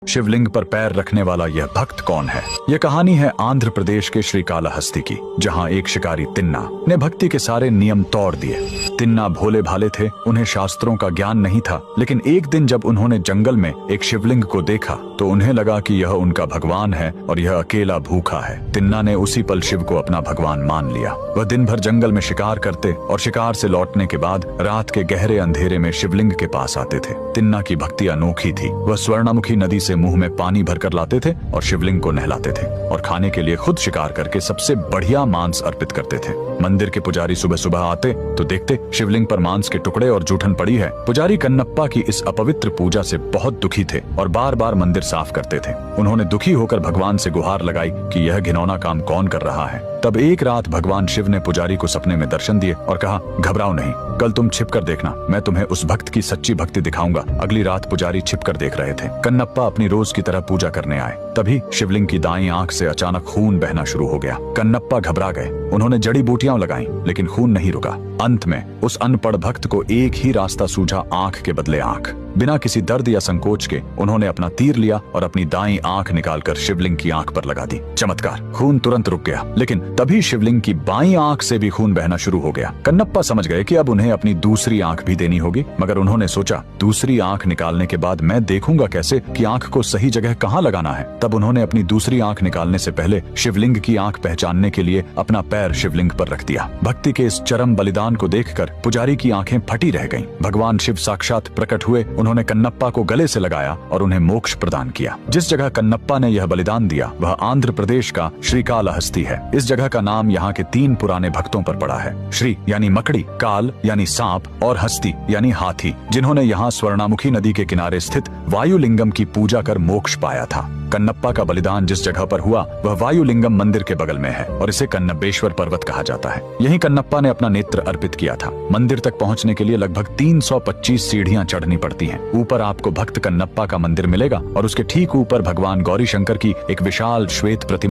शिवलिंग पर पैर रखने वाला यह भक्त कौन है? यह कहानी है आंध्र प्रदेश के श्रीकालहस्ती की, जहाँ एक शिकारी तिन्ना ने भक्ति के सारे नियम तोड़ दिए। तिन्ना भोले भाले थे, उन्हें शास्त्रों का ज्ञान नहीं था, लेकिन एक दिन जब उन्होंने जंगल में एक शिवलिंग को देखा तो उन्हें लगा कि यह उनका भगवान है और यह अकेला भूखा है। तिन्ना ने उसी पल शिव को अपना भगवान मान लिया। वह दिन भर जंगल में शिकार करते और शिकार से लौटने के बाद रात के गहरे अंधेरे में शिवलिंग के पास आते थे। तिन्ना की भक्ति अनोखी थी। वह स्वर्णमुखी नदी से मुंह में पानी भरकर लाते थे और शिवलिंग को नहलाते थे और खाने के लिए खुद शिकार करके सबसे बढ़िया मांस अर्पित करते थे। मंदिर के पुजारी सुबह सुबह आते तो देखते शिवलिंग पर मांस के टुकड़े और जूठन पड़ी है। पुजारी कन्नप्पा की इस अपवित्र पूजा से बहुत दुखी थे और बार बार मंदिर साफ करते थे। उन्होंने दुखी होकर भगवान से गुहार लगाई कि यह घिनौना काम कौन कर रहा है। तब एक रात भगवान शिव ने पुजारी को सपने में दर्शन दिए और कहा, घबराओ नहीं, कल तुम छिप कर देखना, मैं तुम्हें उस भक्त की सच्ची भक्ति दिखाऊंगा। अगली रात पुजारी छिप कर देख रहे थे। कन्नप्पा अपनी रोज की तरह पूजा करने आए। तभी शिवलिंग की दाईं आंख से अचानक खून बहना शुरू हो गया। कन्नप्पा घबरा गए। उन्होंने जड़ी बूटियां लगाई, लेकिन खून नहीं रुका। अंत में उस अनपढ़ भक्त को एक ही रास्ता सूझा, आंख के बदले आंख। बिना किसी दर्द या संकोच के उन्होंने अपना तीर लिया और अपनी दाईं आंख निकालकर शिवलिंग की आंख पर लगा दी। चमत्कार, खून तुरंत रुक गया, लेकिन तभी शिवलिंग की बाईं आंख से भी खून बहना शुरू हो गया। कन्नप्पा समझ गए कि अब उन्हें अपनी दूसरी आंख भी देनी होगी, मगर उन्होंने सोचा, दूसरी आंख निकालने के बाद मैं देखूंगा कैसे कि आंख को सही जगह कहाँ लगाना है। तब उन्होंने अपनी दूसरी आंख निकालने से पहले शिवलिंग की आंख पहचानने के लिए अपना पैर शिवलिंग पर रख दिया। भक्ति के इस चरम बलिदान को देखकर पुजारी की आंखें फटी रह गईं। भगवान शिव साक्षात प्रकट हुए। उन्होंने कन्नप्पा को गले से लगाया और उन्हें मोक्ष प्रदान किया। जिस जगह कन्नप्पा ने यह बलिदान दिया वह आंध्र प्रदेश का श्रीकालहस्ती है। इस जगह का नाम यहाँ के 3 पुराने भक्तों पर पड़ा है। श्री यानी मकड़ी, काल यानी सांप और हस्ती यानी हाथी, जिन्होंने यहाँ स्वर्णामुखी नदी के किनारे स्थित वायुलिंगम की पूजा कर मोक्ष पाया था। कन्नप्पा का बलिदान जिस जगह पर हुआ वह वायुलिंगम मंदिर के बगल में है और इसे कन्नबेश्वर पर्वत कहा जाता है। यहीं कन्नप्पा ने अपना नेत्र अर्पित किया था। मंदिर तक पहुंचने के लिए लगभग 325 सीढ़ियां चढ़नी पड़ती हैं। ऊपर आपको भक्त कन्नप्पा का मंदिर मिलेगा और उसके ठीक ऊपर भगवान गौरी शंकर की एक विशाल श्वेत प्रतिमा